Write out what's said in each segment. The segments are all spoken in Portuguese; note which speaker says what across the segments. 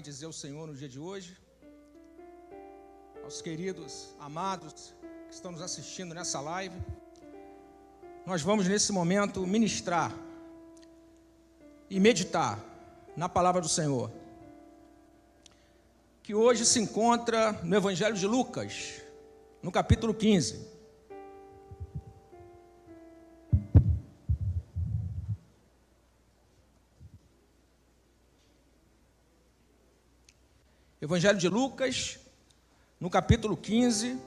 Speaker 1: Dizer ao Senhor no dia de hoje, aos queridos amados que estão nos assistindo nessa live, nós vamos nesse momento ministrar e meditar na palavra do Senhor, que hoje se encontra no Evangelho de Lucas, no capítulo 15. Evangelho de Lucas, no capítulo 15,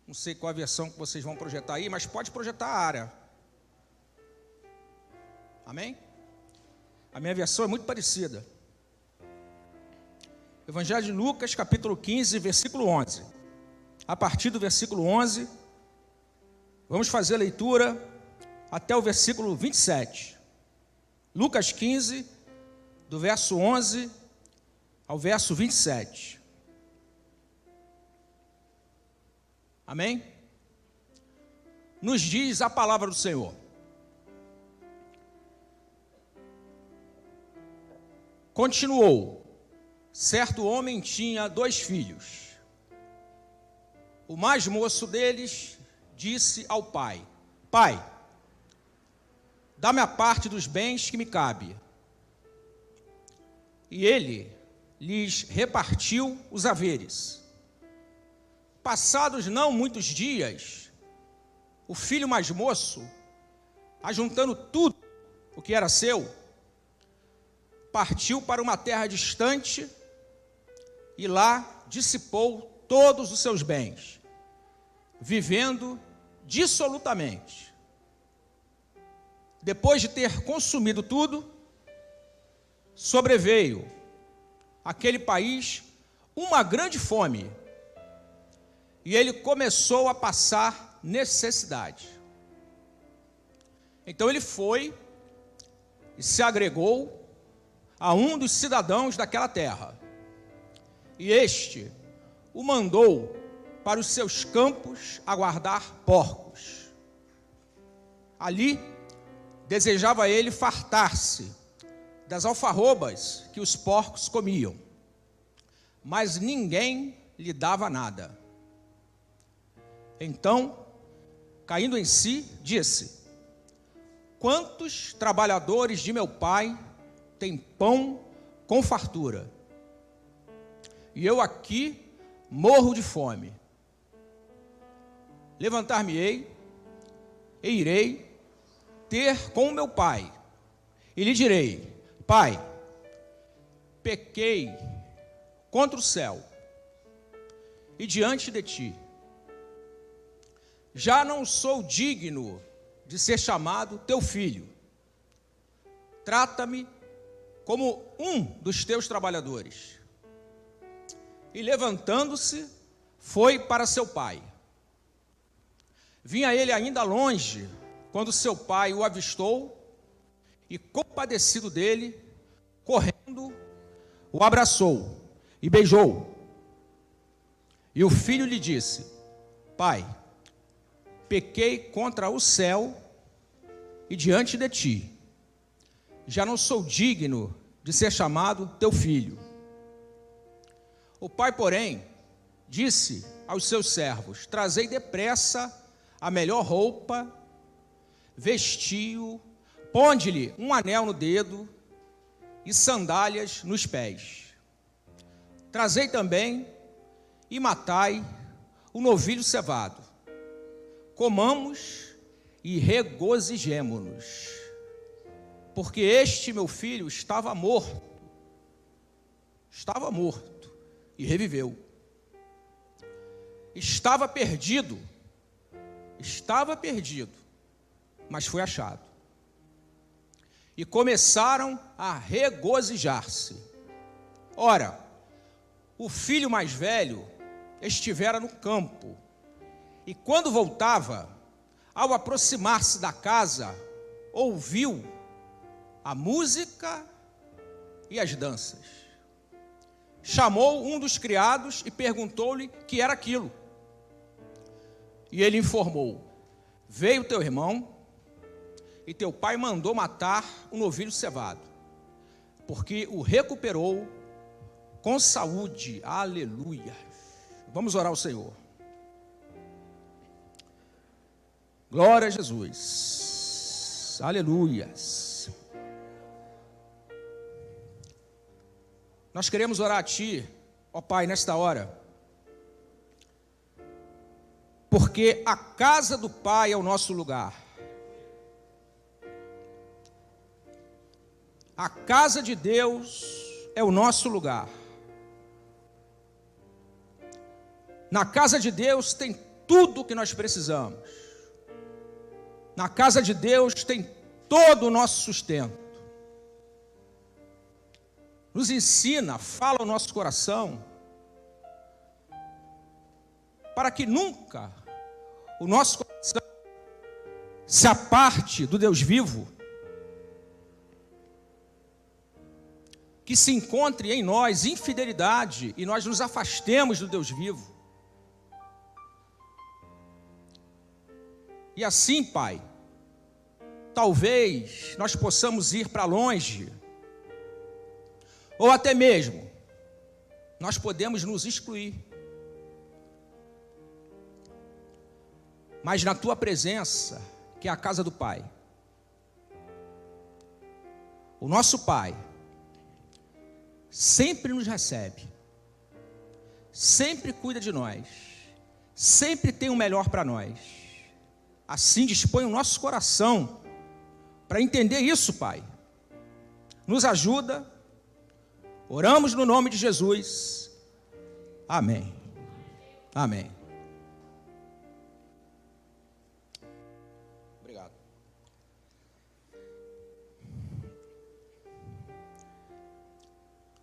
Speaker 1: não sei qual a versão que vocês vão projetar aí, mas pode projetar a área. Amém? A minha versão é muito parecida. Evangelho de Lucas, capítulo 15, versículo 11. A partir do versículo 11, vamos fazer a leitura até o versículo 27. Lucas 15, do verso 11 ao verso 27. Amém? Nos diz a palavra do Senhor. Continuou: certo homem tinha 2 filhos. O mais moço deles disse ao pai: Pai, dá-me a parte dos bens que me cabe. E ele lhes repartiu os haveres. Passados não muitos dias, o filho mais moço, ajuntando tudo o que era seu, partiu para uma terra distante e lá dissipou todos os seus bens, vivendo dissolutamente. Depois de ter consumido tudo, sobreveio àquele país uma grande fome, e ele começou a passar necessidade. Então ele foi e se agregou a um dos cidadãos daquela terra, e este o mandou para os seus campos a guardar porcos. Ali desejava ele fartar-se das alfarrobas que os porcos comiam, mas ninguém lhe dava nada. Então, caindo em si, disse: quantos trabalhadores de meu pai têm pão com fartura, e eu aqui morro de fome. Levantar-me-ei e irei ter com meu pai, e lhe direi: Pai, pequei contra o céu e diante de ti. Já não sou digno de ser chamado teu filho. Trata-me como um dos teus trabalhadores. E levantando-se, foi para seu pai. Vinha ele ainda longe, quando seu pai o avistou, e compadecido dele, correndo, o abraçou e beijou. E o filho lhe disse: Pai, pequei contra o céu e diante de ti. Já não sou digno de ser chamado teu filho. O pai, porém, disse aos seus servos: Trazei depressa a melhor roupa, vestiu, ponde-lhe um anel no dedo e sandálias nos pés. Trazei também e matai o novilho cevado. Comamos e regozijemo-nos, porque este meu filho estava morto e reviveu. Estava perdido, mas foi achado. E começaram a regozijar-se. Ora, o filho mais velho estivera no campo, e quando voltava, ao aproximar-se da casa, ouviu a música e as danças. Chamou um dos criados e perguntou-lhe que era aquilo. E ele informou: veio teu irmão, e teu pai mandou matar um novilho cevado. porque o recuperou com saúde. Aleluia. Vamos orar ao Senhor. Glória a Jesus. Aleluias. Nós queremos orar a Ti, ó Pai, nesta hora, porque a casa do Pai é o nosso lugar. A casa de Deus é o nosso lugar. Na casa de Deus tem tudo o que nós precisamos. Na casa de Deus tem todo o nosso sustento. Nos ensina, fala ao nosso coração, para que nunca o nosso coração se aparte do Deus vivo, que se encontre em nós infidelidade e nós nos afastemos do Deus vivo. E assim, Pai, talvez nós possamos ir para longe, ou até mesmo nós podemos nos excluir. Mas na Tua presença, que é a casa do Pai, o nosso Pai sempre nos recebe, sempre cuida de nós, sempre tem o melhor para nós. Assim dispõe o nosso coração para entender isso, Pai. Nos ajuda. Oramos no nome de Jesus. Amém. Amém. Obrigado.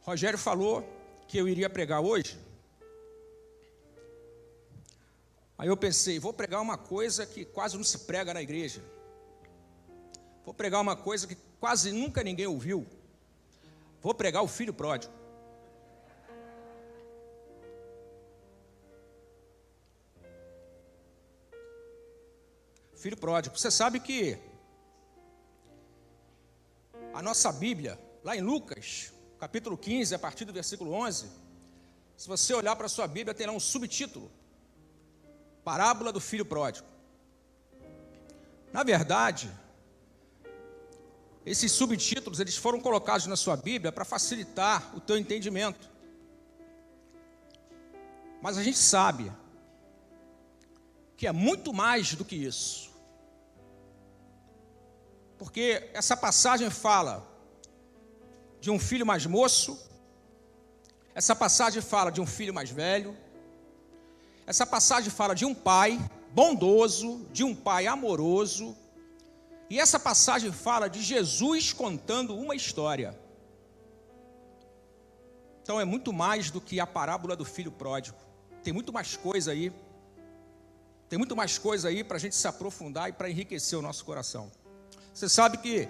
Speaker 1: Rogério falou que eu iria pregar hoje. Aí eu pensei, vou pregar uma coisa que quase não se prega na igreja. Vou pregar uma coisa que quase nunca ninguém ouviu. Vou pregar o filho pródigo. Filho pródigo. Você sabe que a nossa Bíblia, lá em Lucas, capítulo 15, a partir do versículo 11, se você olhar para a sua Bíblia, tem lá um subtítulo: Parábola do filho pródigo. Na verdade, esses subtítulos, eles foram colocados na sua Bíblia para facilitar o teu entendimento. Mas a gente sabe que é muito mais do que isso. Porque essa passagem fala de um filho mais moço, essa passagem fala de um filho mais velho, essa passagem fala de um pai bondoso, de um pai amoroso, e essa passagem fala de Jesus contando uma história. Então é muito mais do que a parábola do filho pródigo. Tem muito mais coisa aí. Tem muito mais coisa aí para a gente se aprofundar e para enriquecer o nosso coração. Você sabe que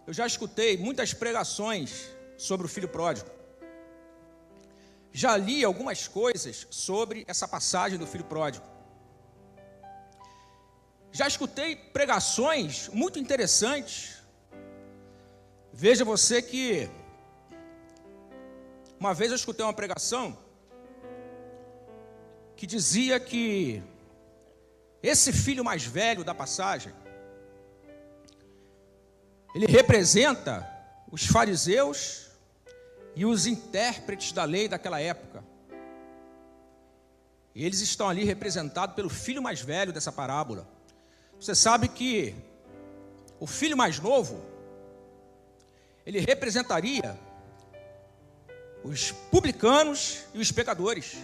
Speaker 1: eu já escutei muitas pregações sobre o filho pródigo. Já li algumas coisas sobre essa passagem do filho pródigo. Já escutei pregações muito interessantes. Veja você que uma vez eu escutei uma pregação que dizia que esse filho mais velho da passagem, ele representa os fariseus e os intérpretes da lei daquela época. E eles estão ali representados pelo filho mais velho dessa parábola. Você sabe que o filho mais novo, ele representaria os publicanos e os pecadores.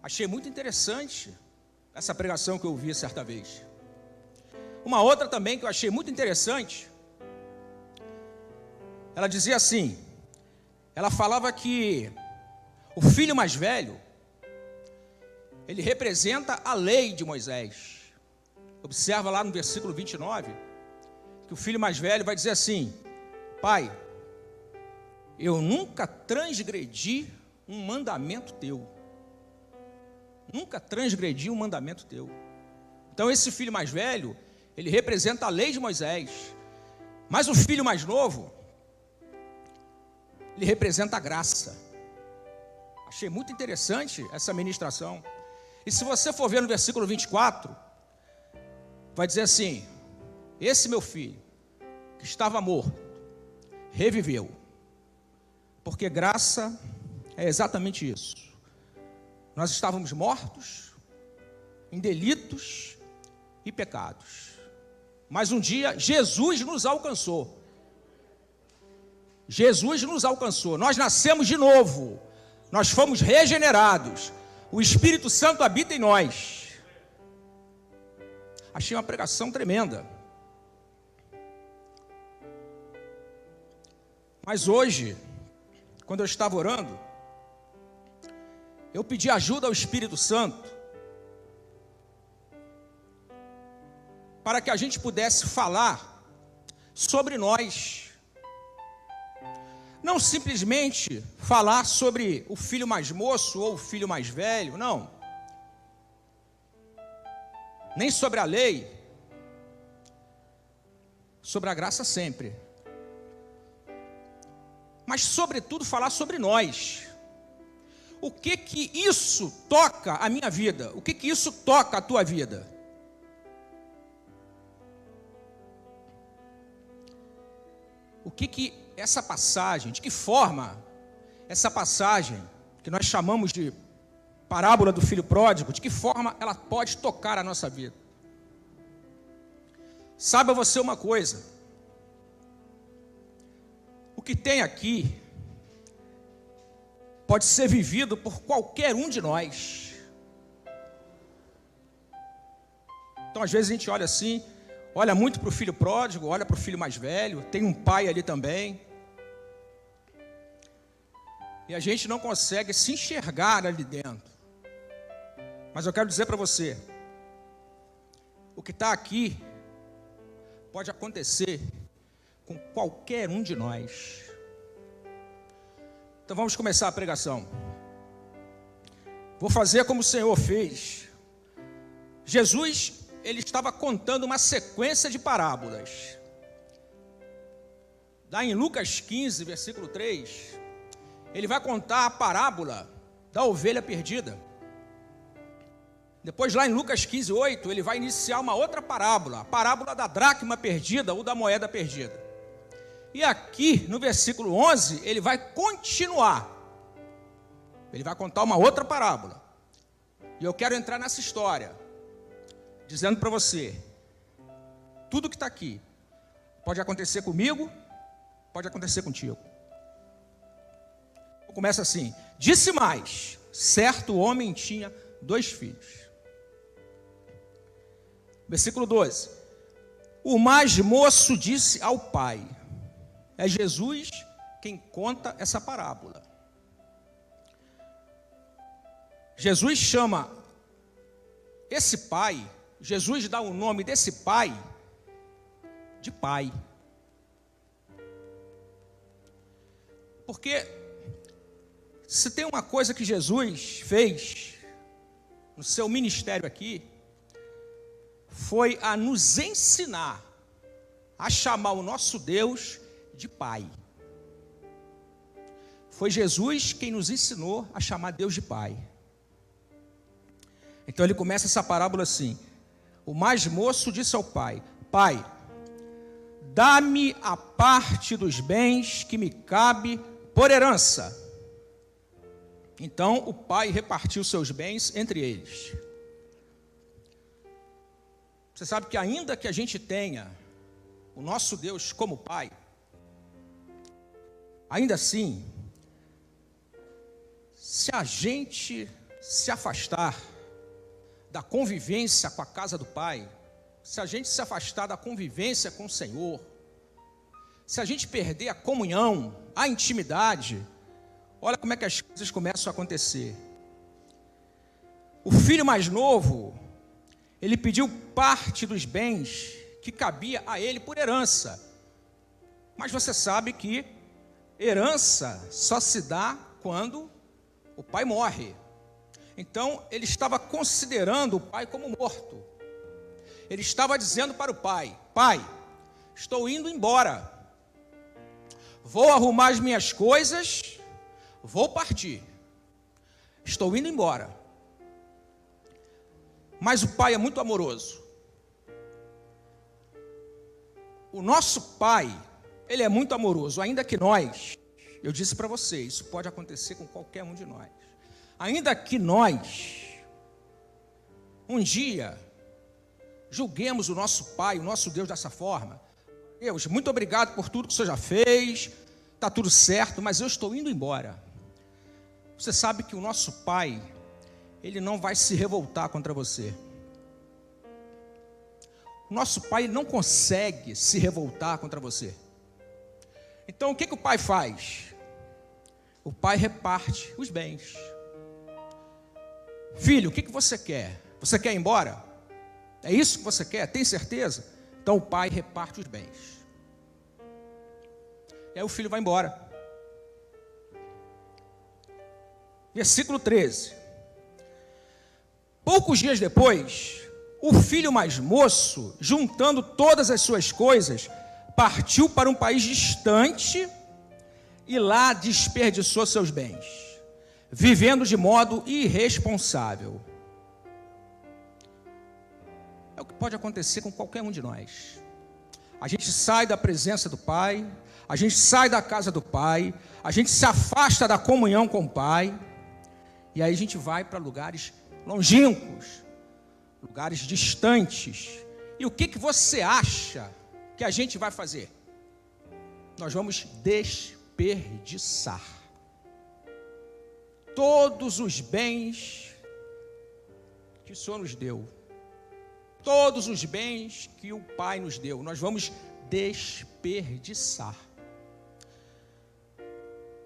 Speaker 1: Achei muito interessante essa pregação que eu ouvi certa vez. Uma outra também que eu achei muito interessante, ela dizia assim, ela falava que o filho mais velho, ele representa a lei de Moisés. Observa lá no versículo 29, que o filho mais velho vai dizer assim: Pai, eu nunca transgredi um mandamento teu. Nunca transgredi um mandamento teu. Então esse filho mais velho, ele representa a lei de Moisés. Mas o filho mais novo, ele representa a graça. Achei muito interessante essa ministração. E se você for ver no versículo 24, vai dizer assim: esse meu filho, que estava morto, reviveu. Porque graça é exatamente isso. Nós estávamos mortos em delitos e pecados. Mas um dia Jesus nos alcançou. Jesus nos alcançou. Nós nascemos de novo. Nós fomos regenerados. O Espírito Santo habita em nós. Achei uma pregação tremenda. Mas hoje, quando eu estava orando, eu pedi ajuda ao Espírito Santo para que a gente pudesse falar sobre nós. Não simplesmente falar sobre o filho mais moço ou o filho mais velho, não. Nem sobre a lei, sobre a graça sempre. Mas, sobretudo, falar sobre nós. O que isso toca a minha vida? O que isso toca a tua vida? O que essa passagem, de que forma essa passagem, que nós chamamos de parábola do filho pródigo, de que forma ela pode tocar a nossa vida? Saiba você uma coisa: o que tem aqui pode ser vivido por qualquer um de nós. Então, às vezes a gente olha assim, olha muito para o filho pródigo, olha para o filho mais velho, tem um pai ali também, e a gente não consegue se enxergar ali dentro. Mas eu quero dizer para você, o que está aqui pode acontecer com qualquer um de nós. Então vamos começar a pregação. Vou fazer como o Senhor fez. Jesus, ele estava contando uma sequência de parábolas. Lá em Lucas 15, versículo 3, ele vai contar a parábola da ovelha perdida. Depois, lá em Lucas 15, 8, ele vai iniciar uma outra parábola, a parábola da dracma perdida ou da moeda perdida. E aqui, no versículo 11, ele vai continuar. Ele vai contar uma outra parábola. E eu quero entrar nessa história, dizendo para você, tudo que está aqui, pode acontecer comigo, pode acontecer contigo. Começa assim: disse mais, certo homem tinha 2 filhos. Versículo 12. O mais moço disse ao pai. É Jesus quem conta essa parábola. Jesus chama esse pai, Jesus dá o nome desse pai de pai. Porque se tem uma coisa que Jesus fez no seu ministério aqui, foi a nos ensinar a chamar o nosso Deus de pai. Foi Jesus quem nos ensinou a chamar Deus de pai. Então ele começa essa parábola assim: o mais moço disse ao pai: pai, dá-me a parte dos bens que me cabe por herança. Então o pai repartiu seus bens entre eles. Você sabe que ainda que a gente tenha o nosso Deus como pai, ainda assim, se a gente se afastar da convivência com a casa do Pai, se a gente se afastar da convivência com o Senhor, se a gente perder a comunhão, a intimidade, olha como é que as coisas começam a acontecer. O filho mais novo, ele pediu parte dos bens que cabia a ele por herança. Mas você sabe que herança só se dá quando o pai morre. Então, ele estava considerando o pai como morto. Ele estava dizendo para o pai: pai, estou indo embora. vou arrumar as minhas coisas, vou partir. Estou indo embora. Mas o pai é muito amoroso. O nosso pai, ele é muito amoroso, ainda que nós, eu disse para você, isso pode acontecer com qualquer um de nós. Ainda que nós, um dia, julguemos o nosso pai, o nosso Deus dessa forma. Deus, muito obrigado por tudo que o Senhor já fez, está tudo certo, mas eu estou indo embora. Você sabe que o nosso pai, ele não vai se revoltar contra você. O nosso pai não consegue se revoltar contra você. Então o que o pai faz? O pai reparte os bens. Filho, o que você quer? Você quer ir embora? É isso que você quer? Tem certeza? Então o pai reparte os bens. E aí o filho vai embora. Versículo 13. Poucos dias depois, o filho mais moço, juntando todas as suas coisas, partiu para um país distante e lá desperdiçou seus bens, vivendo de modo irresponsável. É o que pode acontecer com qualquer um de nós. A gente sai da presença do Pai, a gente sai da casa do Pai, a gente se afasta da comunhão com o Pai, e aí a gente vai para lugares longínquos, lugares distantes. E o que você acha que a gente vai fazer? Nós vamos desperdiçar todos os bens que o Senhor nos deu, todos os bens que o Pai nos deu, nós vamos desperdiçar.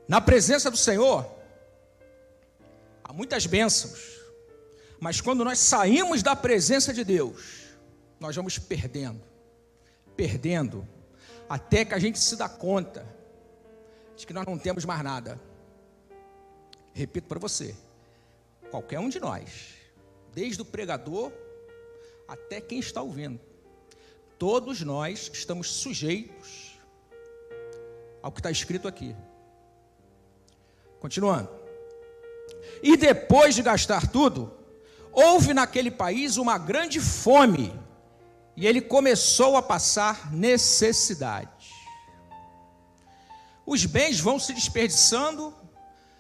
Speaker 1: Na presença do Senhor, há muitas bênçãos, mas quando nós saímos da presença de Deus, nós vamos perdendo, até que a gente se dá conta de que nós não temos mais nada. Repito para você, qualquer um de nós, desde o pregador até quem está ouvindo, todos nós estamos sujeitos ao que está escrito aqui. Continuando. E depois de gastar tudo, houve naquele país uma grande fome, e ele começou a passar necessidade. Os bens vão se desperdiçando,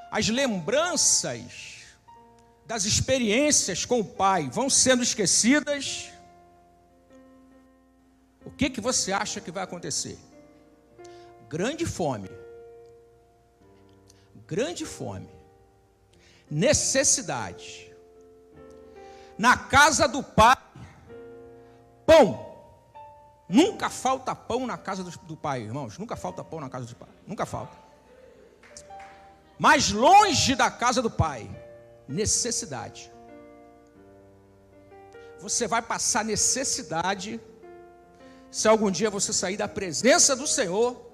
Speaker 1: as lembranças das experiências com o Pai vão sendo esquecidas. O que você acha que vai acontecer? Grande fome, necessidade. Na casa do Pai, pão. Nunca falta pão na casa do Pai, irmãos. Nunca falta pão na casa do Pai. Nunca falta. Mas longe da casa do Pai, necessidade. Você vai passar necessidade se algum dia você sair da presença do Senhor.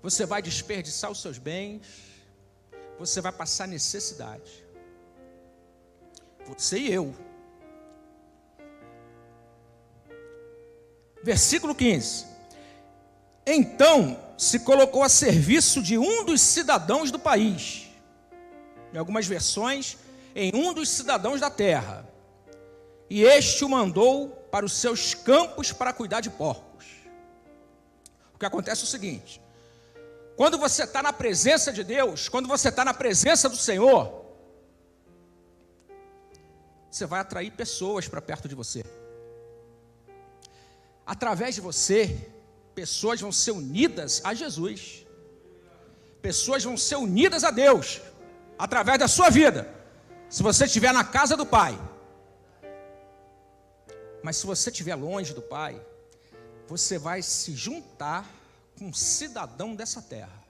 Speaker 1: Você vai desperdiçar os seus bens. Você vai passar necessidade. Você e eu. Versículo 15. Então se colocou a serviço de um dos cidadãos do país. Em algumas versões, em um dos cidadãos da terra. E este o mandou para os seus campos para cuidar de porcos. O que acontece é o seguinte: quando você está na presença de Deus, quando você está na presença do Senhor, você vai atrair pessoas para perto de você. Através de você, pessoas vão ser unidas a Jesus. Pessoas vão ser unidas a Deus, através da sua vida, se você estiver na casa do Pai. Mas se você estiver longe do Pai, você vai se juntar com um cidadão dessa terra.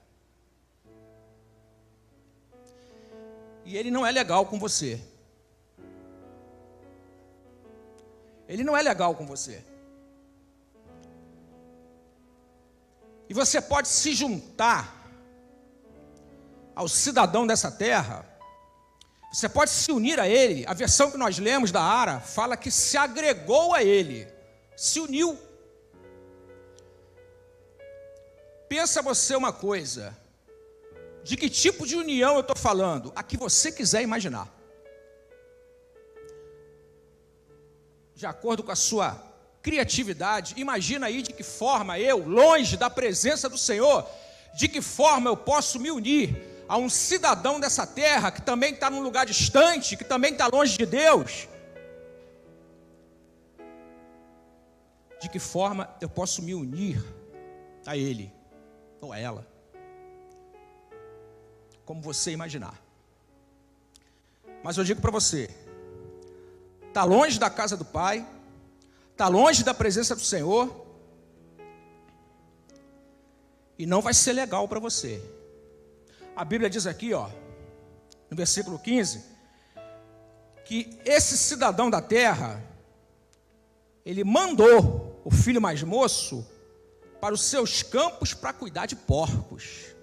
Speaker 1: E ele não é legal com você. Ele não é legal com você. E você pode se juntar ao cidadão dessa terra. Você pode se unir a ele. A versão que nós lemos da Ara fala que se agregou a ele, se uniu. Pensa você uma coisa, de que tipo de união eu estou falando? A que você quiser imaginar. De acordo com a sua criatividade, imagina aí de que forma eu, longe da presença do Senhor, de que forma eu posso me unir a um cidadão dessa terra, que também está num lugar distante, que também está longe de Deus. De que forma eu posso me unir a ele, ou a ela, como você imaginar. Mas eu digo para você, está longe da casa do Pai, está longe da presença do Senhor, e não vai ser legal para você. A Bíblia diz aqui, ó, no versículo 15, que esse cidadão da terra, ele mandou o filho mais moço para os seus campos para cuidar de porcos.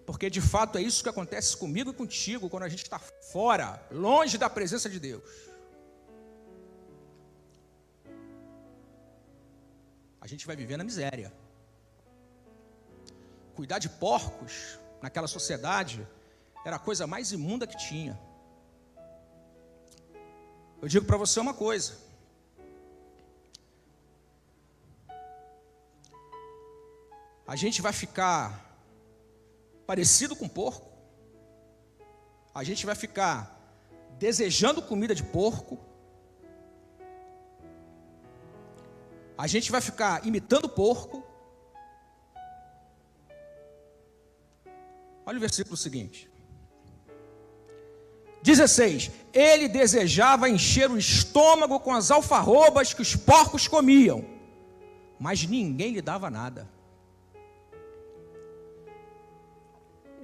Speaker 1: Porque de fato é isso que acontece comigo e contigo quando a gente está fora, longe da presença de Deus. A gente vai viver na miséria. Cuidar de porcos naquela sociedade era a coisa mais imunda que tinha. Eu digo para você uma coisa: a gente vai ficar parecido com porco, a gente vai ficar desejando comida de porco, a gente vai ficar imitando porco. Olha o versículo seguinte, 16: ele desejava encher o estômago com as alfarrobas que os porcos comiam, mas ninguém lhe dava nada.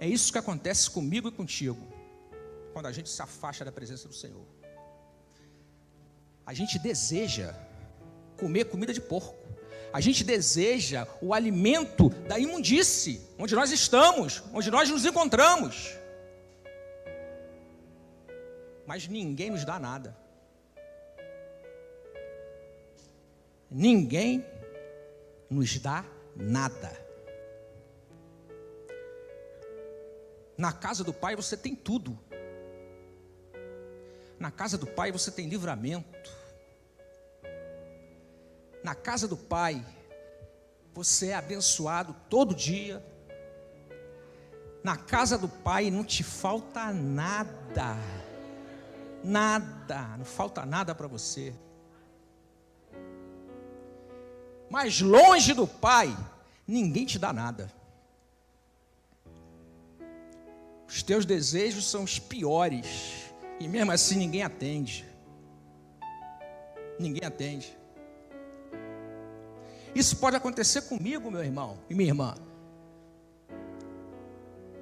Speaker 1: É isso que acontece comigo e contigo, quando a gente se afasta da presença do Senhor. A gente deseja comer comida de porco. A gente deseja o alimento da imundície, onde nós estamos, onde nós nos encontramos. Mas ninguém nos dá nada. Ninguém nos dá nada. Na casa do Pai você tem tudo. Na casa do Pai você tem livramento. Na casa do Pai você é abençoado todo dia. Na casa do Pai não te falta nada. Nada, não falta nada para você. Mas longe do Pai, ninguém te dá nada. Os teus desejos são os piores, e mesmo assim ninguém atende. Ninguém atende. Isso pode acontecer comigo, meu irmão e minha irmã.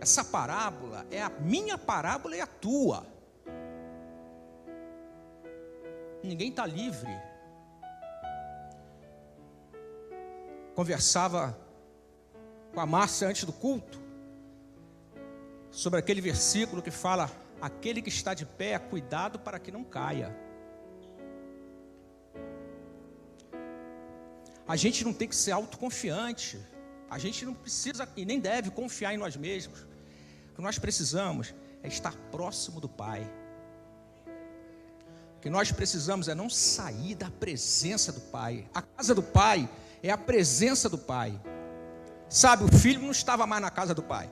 Speaker 1: Essa parábola é a minha parábola e a tua. Ninguém está livre. Conversava com a Márcia antes do culto sobre aquele versículo que fala: aquele que está de pé, cuidado para que não caia. A gente não tem que ser autoconfiante. A gente não precisa e nem deve confiar em nós mesmos. O que nós precisamos é estar próximo do Pai. O que nós precisamos é não sair da presença do Pai. A casa do Pai é a presença do Pai. Sabe, o filho não estava mais na casa do Pai.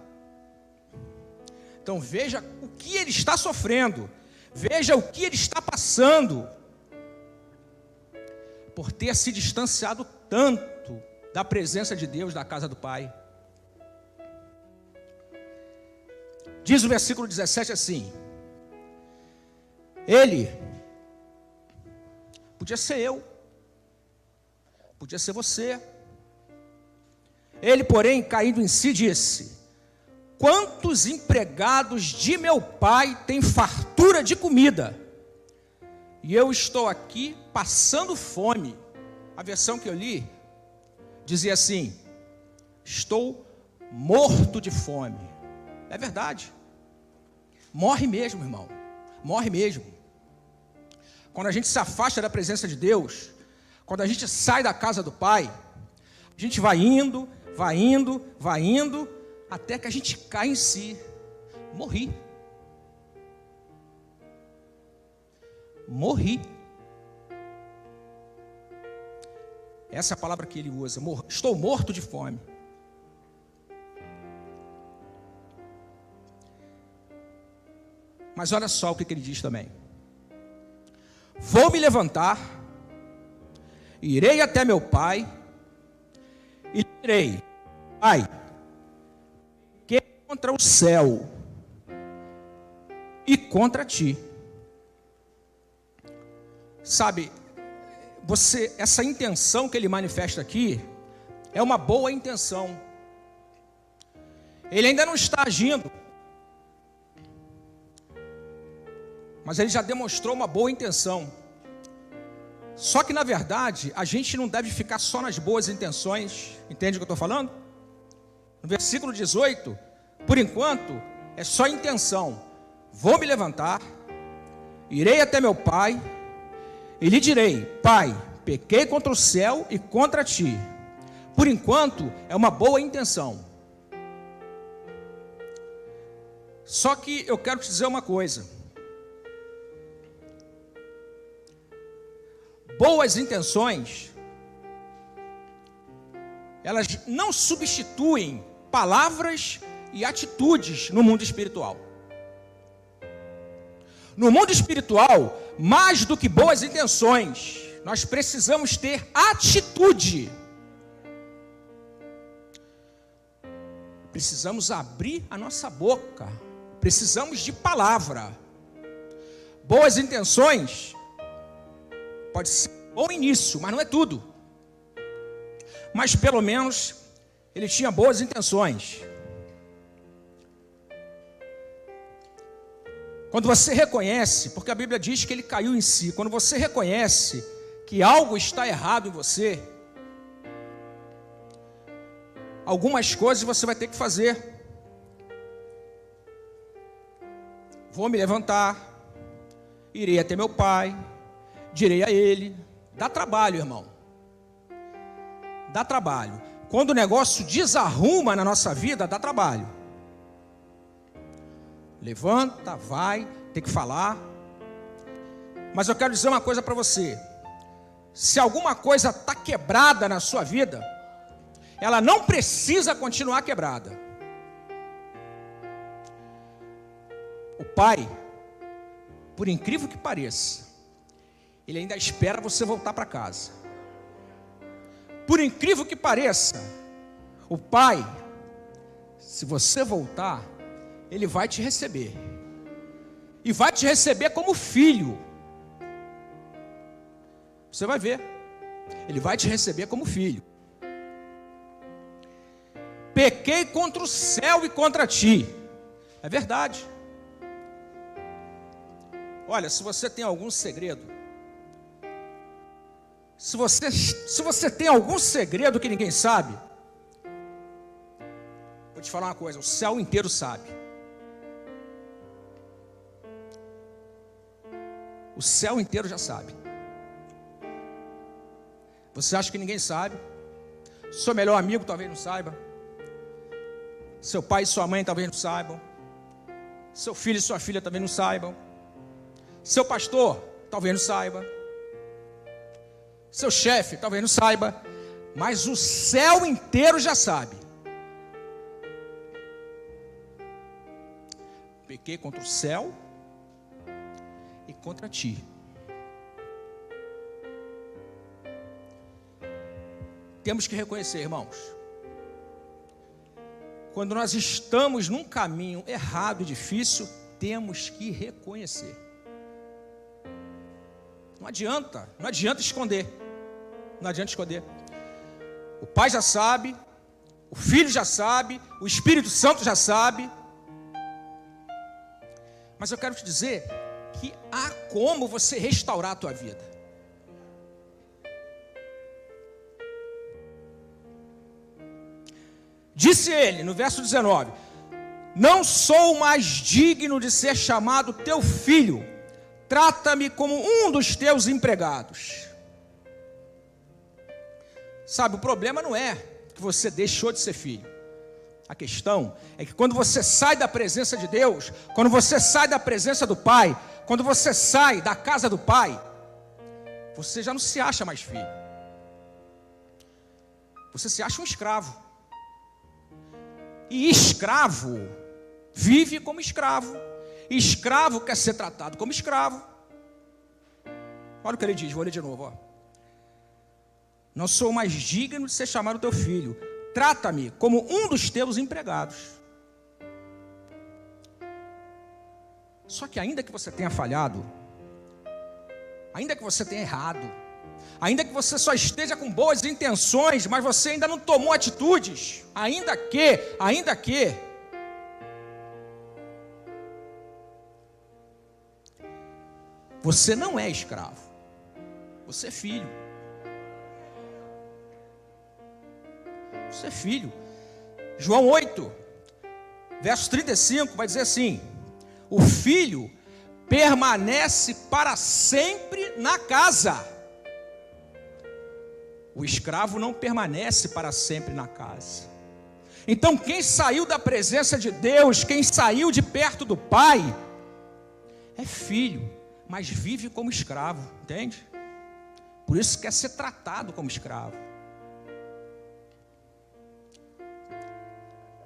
Speaker 1: Então veja o que ele está sofrendo. Veja o que ele está passando, por ter se distanciado tanto da presença de Deus, da casa do Pai. Diz o versículo 17 assim: ele, podia ser eu, podia ser você. Ele, porém, caindo em si, disse: quantos empregados de meu pai têm fartura de comida, e eu estou aqui passando fome. A versão que eu li dizia assim: estou morto de fome. É verdade. Morre mesmo, irmão. Morre mesmo. Quando a gente se afasta da presença de Deus, quando a gente sai da casa do Pai, a gente vai indo, vai indo, até que a gente cai em si. Morri. Essa é a palavra que ele usa. Estou morto de fome. Mas olha só o que ele diz também. Vou me levantar, irei até meu pai e direi: Pai, que contra o céu e contra ti. Sabe, essa intenção que ele manifesta aqui é uma boa intenção. Ele ainda não está agindo, mas ele já demonstrou uma boa intenção. Só que na verdade, a gente não deve ficar só nas boas intenções. Entende o que eu estou falando? No versículo 18, por enquanto, é só intenção. Vou me levantar, irei até meu pai e lhe direi: Pai, pequei contra o céu e contra ti. Por enquanto, é uma boa intenção. Só que eu quero te dizer uma coisa. Boas intenções, elas não substituem palavras e atitudes no mundo espiritual. No mundo espiritual, mais do que boas intenções, nós precisamos ter atitude. Precisamos abrir a nossa boca. Precisamos de palavra. Boas intenções pode ser bom início, mas não é tudo. Mas pelo menos ele tinha boas intenções. Quando você reconhece, porque a Bíblia diz que ele caiu em si, quando você reconhece que algo está errado em você, algumas coisas você vai ter que fazer. Vou me levantar, irei até meu pai, direi a ele. Dá trabalho, irmão. Dá trabalho. Quando o negócio desarruma na nossa vida, dá trabalho. Levanta, vai, tem que falar. Mas eu quero dizer uma coisa para você. Se alguma coisa está quebrada na sua vida, ela não precisa continuar quebrada. O pai, por incrível que pareça, ele ainda espera você voltar para casa. Por incrível que pareça, o pai, se você voltar, ele vai te receber. E vai te receber como filho. Você vai ver. Ele vai te receber como filho. Pequei contra o céu e contra ti. É verdade. Olha, se você tem algum segredo, se você tem algum segredo que ninguém sabe, vou te falar uma coisa: o céu inteiro sabe. O céu inteiro já sabe. Você acha que ninguém sabe? Seu melhor amigo talvez não saiba. Seu pai e sua mãe talvez não saibam. Seu filho e sua filha talvez não saibam. Seu pastor talvez não saiba. Seu chefe talvez não saiba. Mas o céu inteiro já sabe. Pequei contra o céu e contra ti. Temos que reconhecer, irmãos, quando nós estamos num caminho errado e difícil, temos que reconhecer. Não adianta esconder. Não adianta esconder. O Pai já sabe, o Filho já sabe, o Espírito Santo já sabe. Mas eu quero te dizer que há como você restaurar a tua vida. Disse ele, no verso 19: não sou mais digno de ser chamado teu filho, trata-me como um dos teus empregados. Sabe, o problema não é que você deixou de ser filho. A questão é que quando você sai da presença de Deus, quando você sai da presença do Pai, quando você sai da casa do Pai, você já não se acha mais filho. Você se acha um escravo. E escravo vive como escravo. E escravo quer ser tratado como escravo. Olha o que ele diz, vou ler de novo. Ó. Não sou mais digno de ser chamado teu filho. Trata-me como um dos teus empregados. Só que ainda que você tenha falhado, ainda que você tenha errado, ainda que você só esteja com boas intenções, mas você ainda não tomou atitudes, ainda que, você não é escravo, você é filho. Você é filho. João 8, verso 35, vai dizer assim: o filho permanece para sempre na casa. O escravo não permanece para sempre na casa. Então quem saiu da presença de Deus, quem saiu de perto do Pai, é filho, mas vive como escravo, entende? Por isso quer ser tratado como escravo.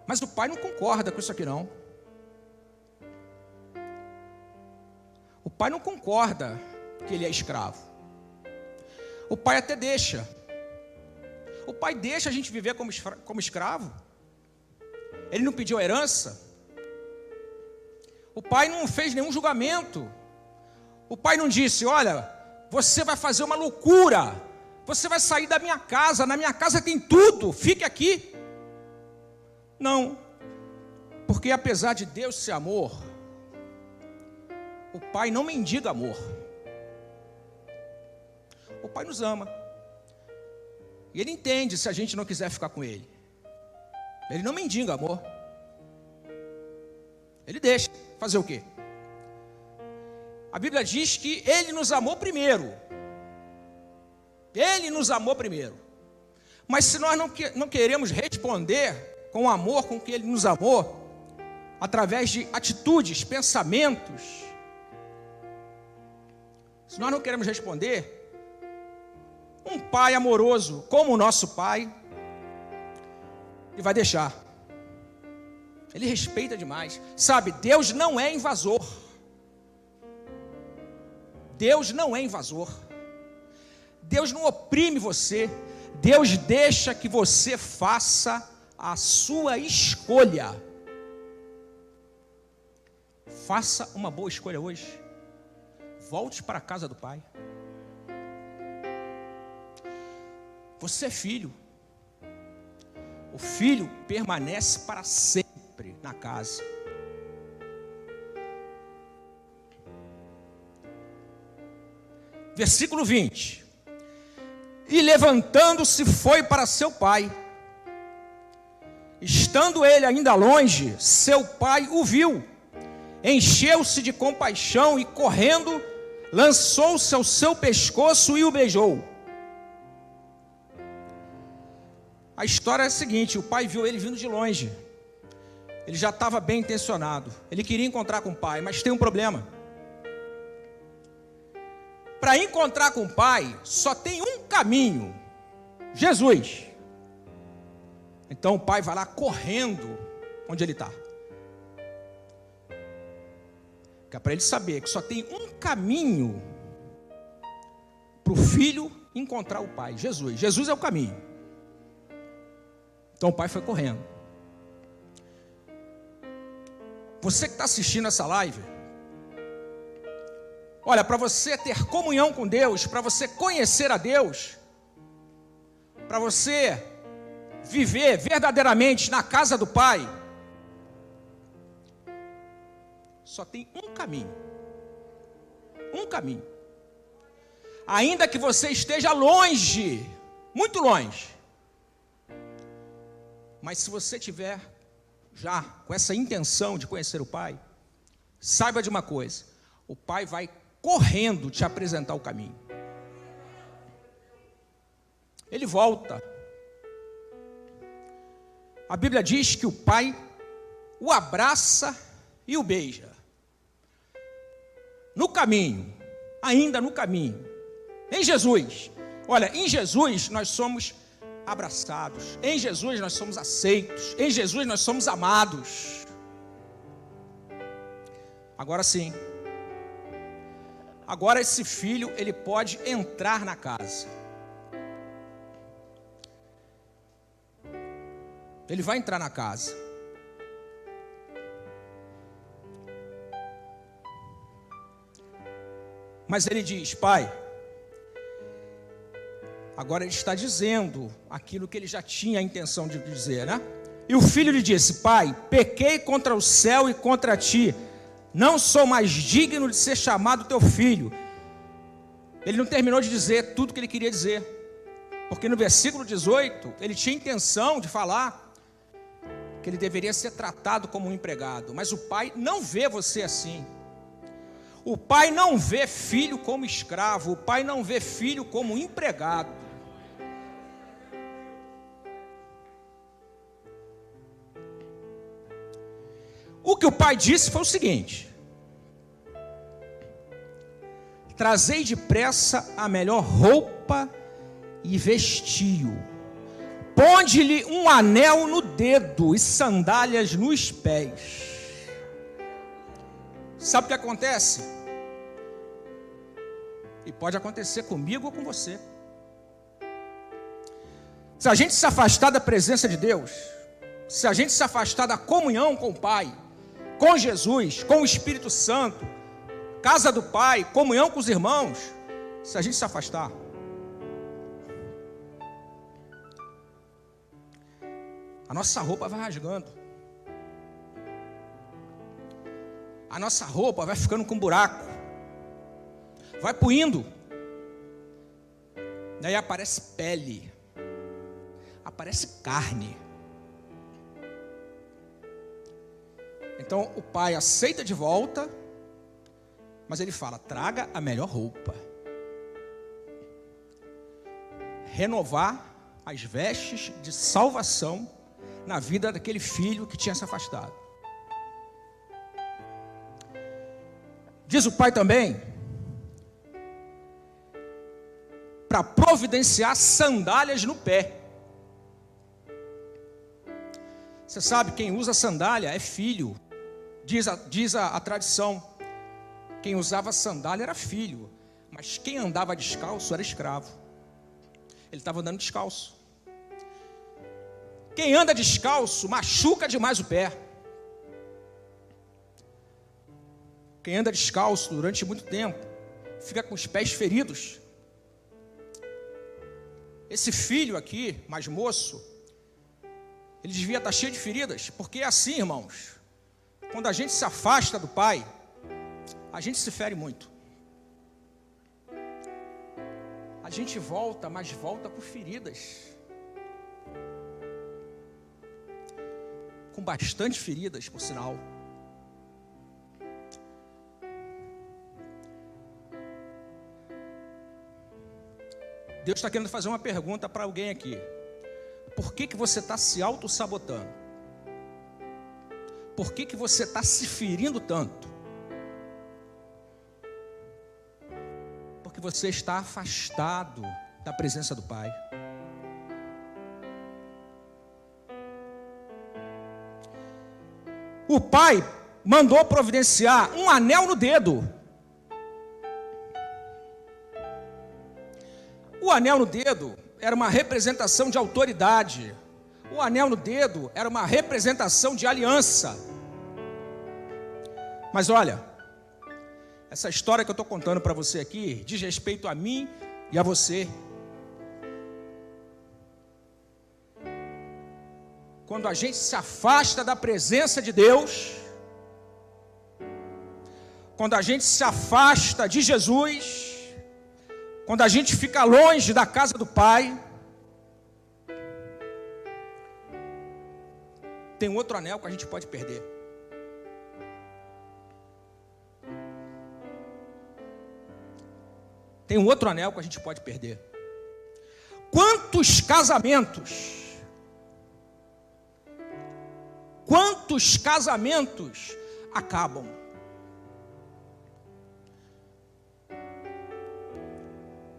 Speaker 1: Mas o pai não concorda com isso aqui não. O pai não concorda que ele é escravo. O pai até deixa. O pai deixa a gente viver como escravo. Ele não pediu herança. O pai não fez nenhum julgamento. O pai não disse: olha, você vai fazer uma loucura. Você vai sair da minha casa. Na minha casa tem tudo. Fique aqui. Não, porque apesar de Deus ser amor, o Pai não mendiga amor. O Pai nos ama. E Ele entende se a gente não quiser ficar com Ele. Ele não mendiga amor. Ele deixa. Fazer o quê? A Bíblia diz que Ele nos amou primeiro. Ele nos amou primeiro. Mas se nós não queremos responder com o amor com que Ele nos amou, através de atitudes, pensamentos, se nós não queremos responder, um pai amoroso como o nosso pai, Ele vai deixar. Ele respeita demais. Sabe, Deus não é invasor. Deus não é invasor. Deus não oprime você. Deus deixa que você faça a sua escolha. Faça uma boa escolha hoje. Volte para a casa do Pai. Você é filho. O filho permanece para sempre na casa. Versículo 20. E levantando-se foi para seu pai. Estando ele ainda longe, seu pai o viu, encheu-se de compaixão e correndo, lançou-se ao seu pescoço e o beijou. A história é a seguinte: o pai viu ele vindo de longe. Ele já estava bem intencionado. Ele queria encontrar com o pai, mas tem um problema. Para encontrar com o pai, só tem um caminho: Jesus. Então o pai vai lá correndo onde ele está. Que é para ele saber que só tem um caminho para o filho encontrar o pai: Jesus. Jesus é o caminho. Então o pai foi correndo. Você que está assistindo essa live, olha, para você ter comunhão com Deus, para você conhecer a Deus, para você viver verdadeiramente na casa do Pai, só tem um caminho. Um caminho. Ainda que você esteja longe, muito longe, mas se você tiver já com essa intenção de conhecer o Pai, saiba de uma coisa: o Pai vai correndo te apresentar o caminho. Ele volta. a Bíblia diz que o pai o abraça e o beija. No caminho, ainda no caminho, em Jesus. Olha, em Jesus nós somos abraçados, em Jesus nós somos aceitos, em Jesus nós somos amados. Agora sim, agora esse filho, ele pode entrar na casa. Ele vai entrar na casa. Mas ele diz: pai, agora ele está dizendo aquilo que ele já tinha a intenção de dizer, né? E o filho lhe disse: pai, pequei contra o céu e contra ti, não sou mais digno de ser chamado teu filho. Ele não terminou de dizer tudo o que ele queria dizer, porque no versículo 18, ele tinha intenção de falar que ele deveria ser tratado como um empregado, mas o pai não vê você assim. O pai não vê filho como escravo, o pai não vê filho como empregado. O que o pai disse foi o seguinte: trazei depressa a melhor roupa e vestiu. Ponde-lhe um anel no dedo e sandálias nos pés. Sabe o que acontece? E pode acontecer comigo ou com você. Se a gente se afastar da presença de Deus, se a gente se afastar da comunhão com o Pai, com Jesus, com o Espírito Santo, casa do Pai, comunhão com os irmãos, se a gente se afastar, a nossa roupa vai rasgando, a nossa roupa vai ficando com buraco, vai puindo, daí aparece pele, aparece carne. Então o pai aceita de volta, mas ele fala: traga a melhor roupa, renovar as vestes de salvação na vida daquele filho que tinha se afastado. Diz o pai também para providenciar sandálias no pé. Você sabe, quem usa sandália é filho. Diz a tradição, quem usava sandália era filho, mas quem andava descalço era escravo. Ele estava andando descalço. Quem anda descalço machuca demais o pé. Quem anda descalço durante muito tempo fica com os pés feridos. Esse filho aqui, mais moço, ele devia estar cheio de feridas, porque é assim, irmãos. Quando a gente se afasta do pai, a gente se fere muito. A gente volta, mas volta com feridas. Com bastante feridas, por sinal. Deus está querendo fazer uma pergunta para alguém aqui. Por que você está se auto-sabotando? Por que você está se ferindo tanto? Porque você está afastado da presença do Pai. O Pai mandou providenciar um anel no dedo. O anel no dedo era uma representação de autoridade. O anel no dedo era uma representação de aliança. Mas olha, essa história que eu estou contando para você aqui diz respeito a mim e a você. Quando a gente se afasta da presença de Deus, quando a gente se afasta de Jesus, quando a gente fica longe da casa do Pai, tem um outro anel que a gente pode perder. Tem um outro anel que a gente pode perder. Quantos casamentos quantos casamentos acabam?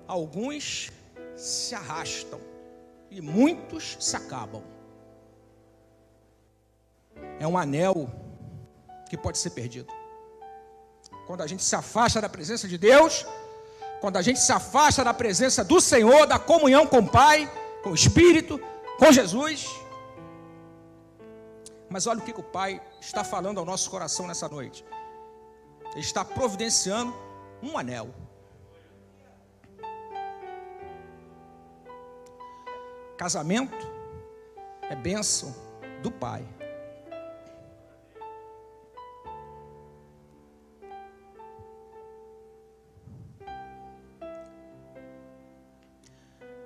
Speaker 1: Alguns se arrastam e muitos se acabam. É um anel que pode ser perdido. Quando a gente se afasta da presença de Deus, quando a gente se afasta da presença do Senhor, da comunhão com o Pai, com o Espírito, com Jesus. Mas olha o que o Pai está falando ao nosso coração nessa noite. Ele está providenciando um anel. Casamento é bênção do Pai.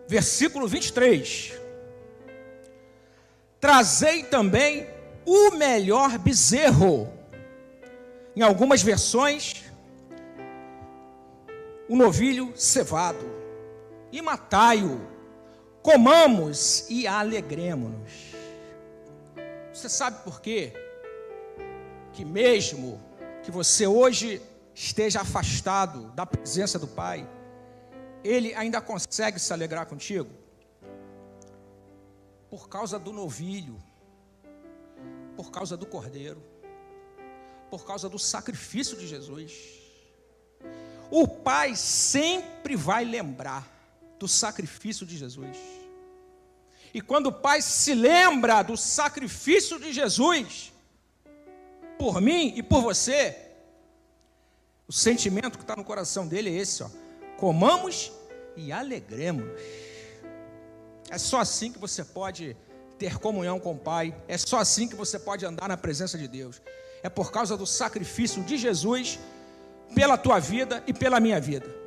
Speaker 1: Versículo 23. Trazei também o melhor bezerro. Em algumas versões, o novilho cevado. E matai-o. Comamos e alegremo-nos. Você sabe por quê? Que mesmo que você hoje esteja afastado da presença do Pai, Ele ainda consegue se alegrar contigo? Por causa do novilho, por causa do cordeiro, por causa do sacrifício de Jesus. O Pai sempre vai lembrar do sacrifício de Jesus. E quando o Pai se lembra do sacrifício de Jesus, por mim e por você, o sentimento que está no coração dele é esse, ó. Comamos e alegremos-nos. É só assim que você pode ter comunhão com o Pai. É só assim que você pode andar na presença de Deus. É por causa do sacrifício de Jesus pela tua vida e pela minha vida.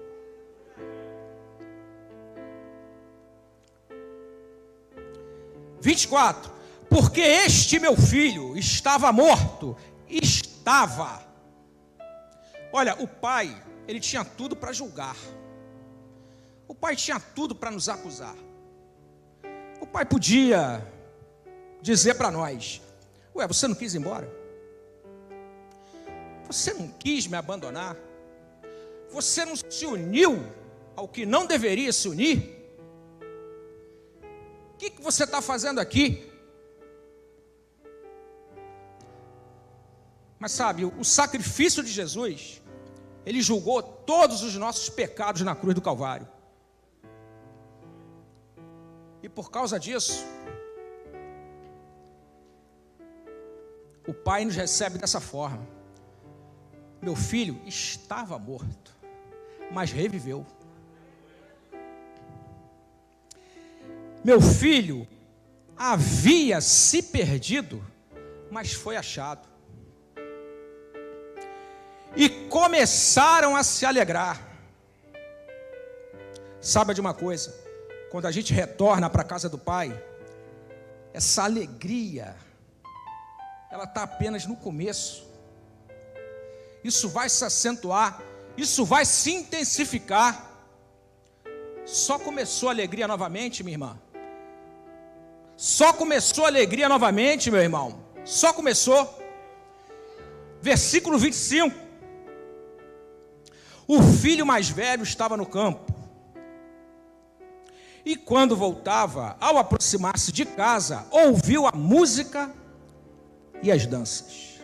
Speaker 1: (24) Porque este meu filho estava morto. Estava. Olha, o Pai, ele tinha tudo para julgar. O Pai tinha tudo para nos acusar. O Pai podia dizer para nós: ué, você não quis ir embora? Você não quis me abandonar? Você não se uniu ao que não deveria se unir? O que você está fazendo aqui? Mas sabe, o sacrifício de Jesus, Ele julgou todos os nossos pecados na cruz do Calvário. E por causa disso, o Pai nos recebe dessa forma: meu filho estava morto, mas reviveu. Meu filho havia se perdido, mas foi achado. E começaram a se alegrar. Sabe de uma coisa? Quando a gente retorna para a casa do Pai, essa alegria, ela está apenas no começo. Isso vai se acentuar, isso vai se intensificar. Só começou a alegria novamente, minha irmã. Só começou a alegria novamente, meu irmão. Só começou. Versículo 25. O filho mais velho estava no campo. E quando voltava, ao aproximar-se de casa, ouviu a música e as danças.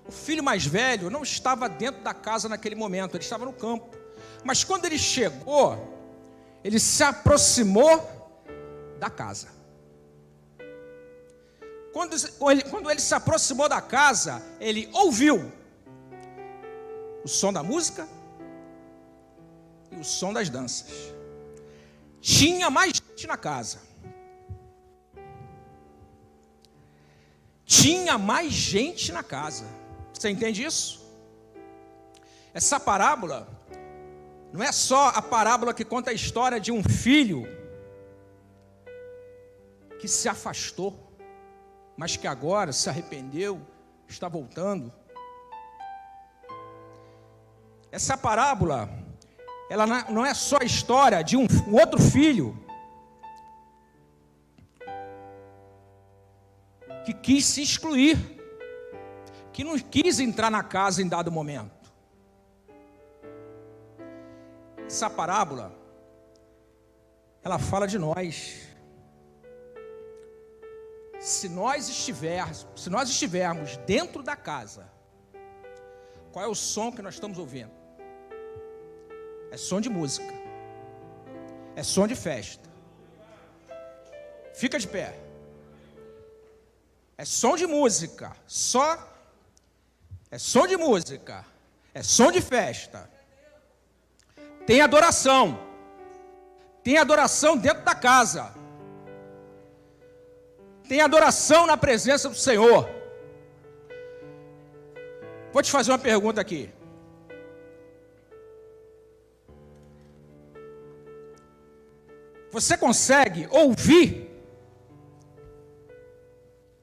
Speaker 1: O filho mais velho não estava dentro da casa naquele momento, ele estava no campo. Mas quando ele chegou, ele se aproximou da casa. Quando ele se aproximou da casa, ele ouviu o som da música e o som das danças. Tinha mais gente na casa. Tinha mais gente na casa. Você entende isso? Essa parábola não é só a parábola que conta a história de um filho que se afastou, mas que agora se arrependeu, está voltando. Essa parábola, ela não é só a história de um outro filho que quis se excluir, que não quis entrar na casa em dado momento. Essa parábola, ela fala de nós. Se nós estivermos dentro da casa, qual é o som que nós estamos ouvindo? É som de música, é som de festa. Fica de pé. É som de música, é som de música, é som de festa. Tem adoração dentro da casa, tem adoração na presença do Senhor. Vou te fazer uma pergunta aqui. Você consegue ouvir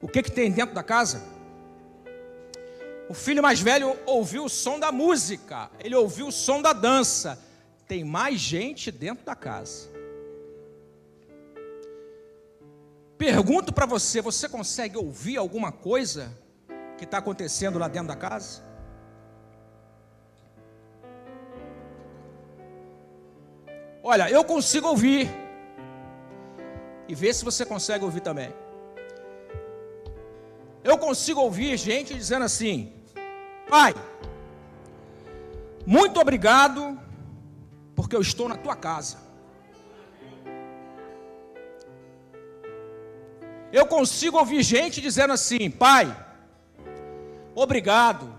Speaker 1: o que tem dentro da casa? O filho mais velho ouviu o som da música, ele ouviu o som da dança. Tem mais gente dentro da casa. Pergunto para você, você consegue ouvir alguma coisa que está acontecendo lá dentro da casa? Olha, eu consigo ouvir. E ver se você consegue ouvir também. Eu consigo ouvir gente dizendo assim: Pai, muito obrigado, porque eu estou na tua casa. Eu consigo ouvir gente dizendo assim: Pai, obrigado,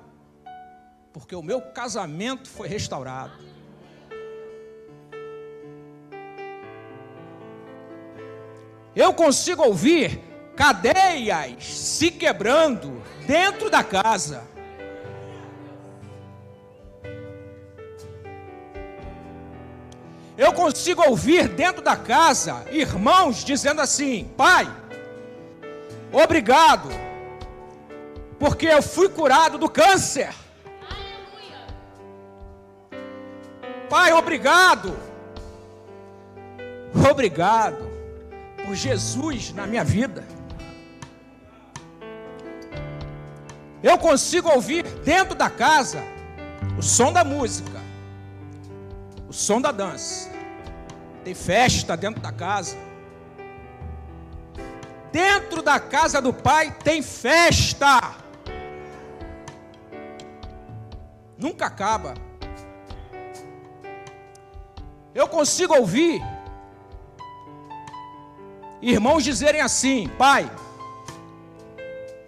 Speaker 1: porque o meu casamento foi restaurado. Eu consigo ouvir cadeias se quebrando dentro da casa. Eu consigo ouvir dentro da casa irmãos dizendo assim: Pai, obrigado, porque eu fui curado do câncer. Pai, obrigado por Jesus na minha vida. Eu consigo ouvir dentro da casa o som da música, o som da dança. Tem festa dentro da casa. Dentro da casa do Pai tem festa. Nunca acaba. Eu consigo ouvir irmãos dizerem assim: Pai,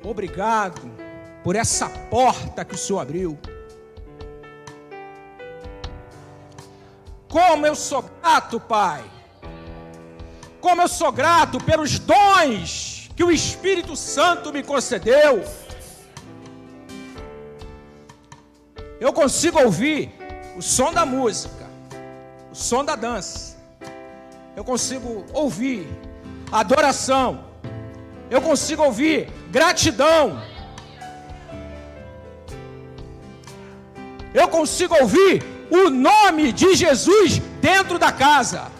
Speaker 1: obrigado por essa porta que o Senhor abriu. Como eu sou grato, Pai. Como eu sou grato pelos dons que o Espírito Santo me concedeu. Eu consigo ouvir o som da música, o som da dança. Eu consigo ouvir adoração. Eu consigo ouvir gratidão. Eu consigo ouvir o nome de Jesus dentro da casa.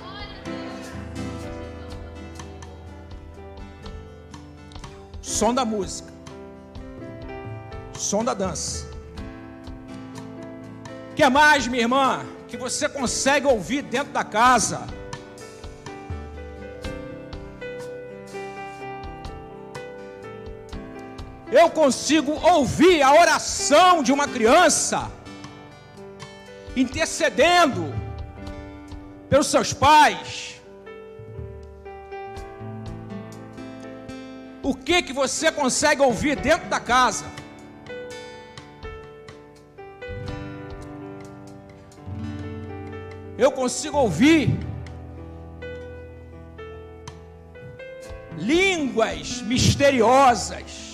Speaker 1: Som da música, som da dança. O que mais, minha irmã, que você consegue ouvir dentro da casa? Eu consigo ouvir a oração de uma criança intercedendo pelos seus pais. O que você consegue ouvir dentro da casa? Eu consigo ouvir línguas misteriosas.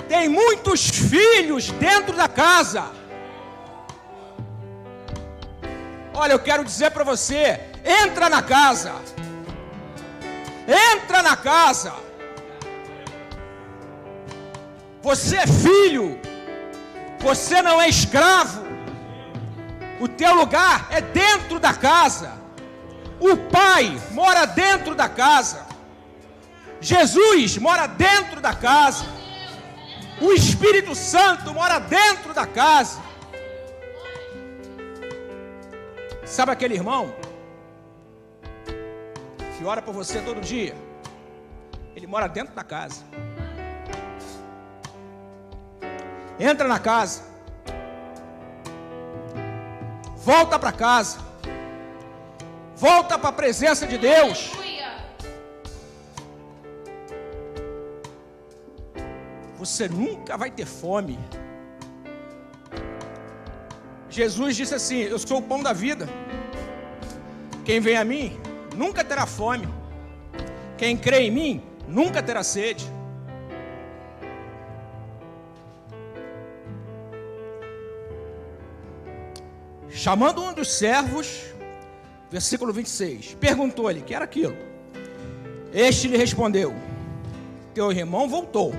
Speaker 1: Tem muitos filhos dentro da casa. Olha, eu quero dizer para você: entra na casa. Entra na casa. Você é filho. Você não é escravo. O teu lugar é dentro da casa. O Pai mora dentro da casa. Jesus mora dentro da casa. O Espírito Santo mora dentro da casa. Sabe aquele irmão que ora por você todo dia? Ele mora dentro da casa. Entra na casa. Volta para casa. Volta para a presença de Deus. Você nunca vai ter fome. Jesus disse assim: eu sou o pão da vida. Quem vem a mim nunca terá fome. Quem crê em mim nunca terá sede. Chamando um dos servos, versículo 26, perguntou-lhe: que era aquilo? Este lhe respondeu: teu irmão voltou,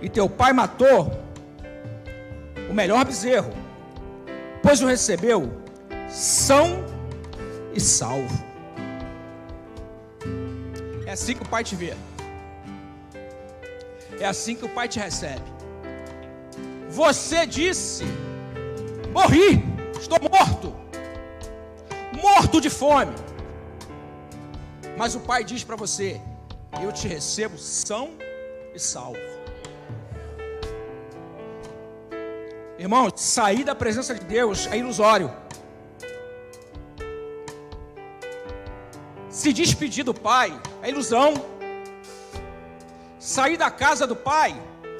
Speaker 1: e teu pai matou o melhor bezerro, pois o recebeu são e salvo. É assim que o Pai te vê. É assim que o Pai te recebe. Você disse: morri, estou morto, morto de fome. Mas o Pai diz para você: eu te recebo são e salvo. Irmão, sair da presença de Deus é ilusório. Se despedir do Pai é ilusão. Sair da casa do Pai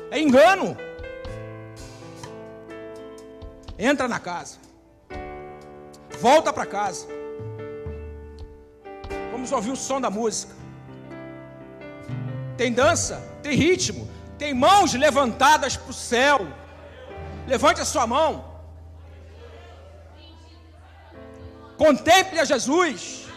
Speaker 1: é engano. Entra na casa. Volta para casa. Vamos ouvir o som da música. Tem dança, tem ritmo, tem mãos levantadas para o céu. Levante a sua mão. Contemple a Jesus.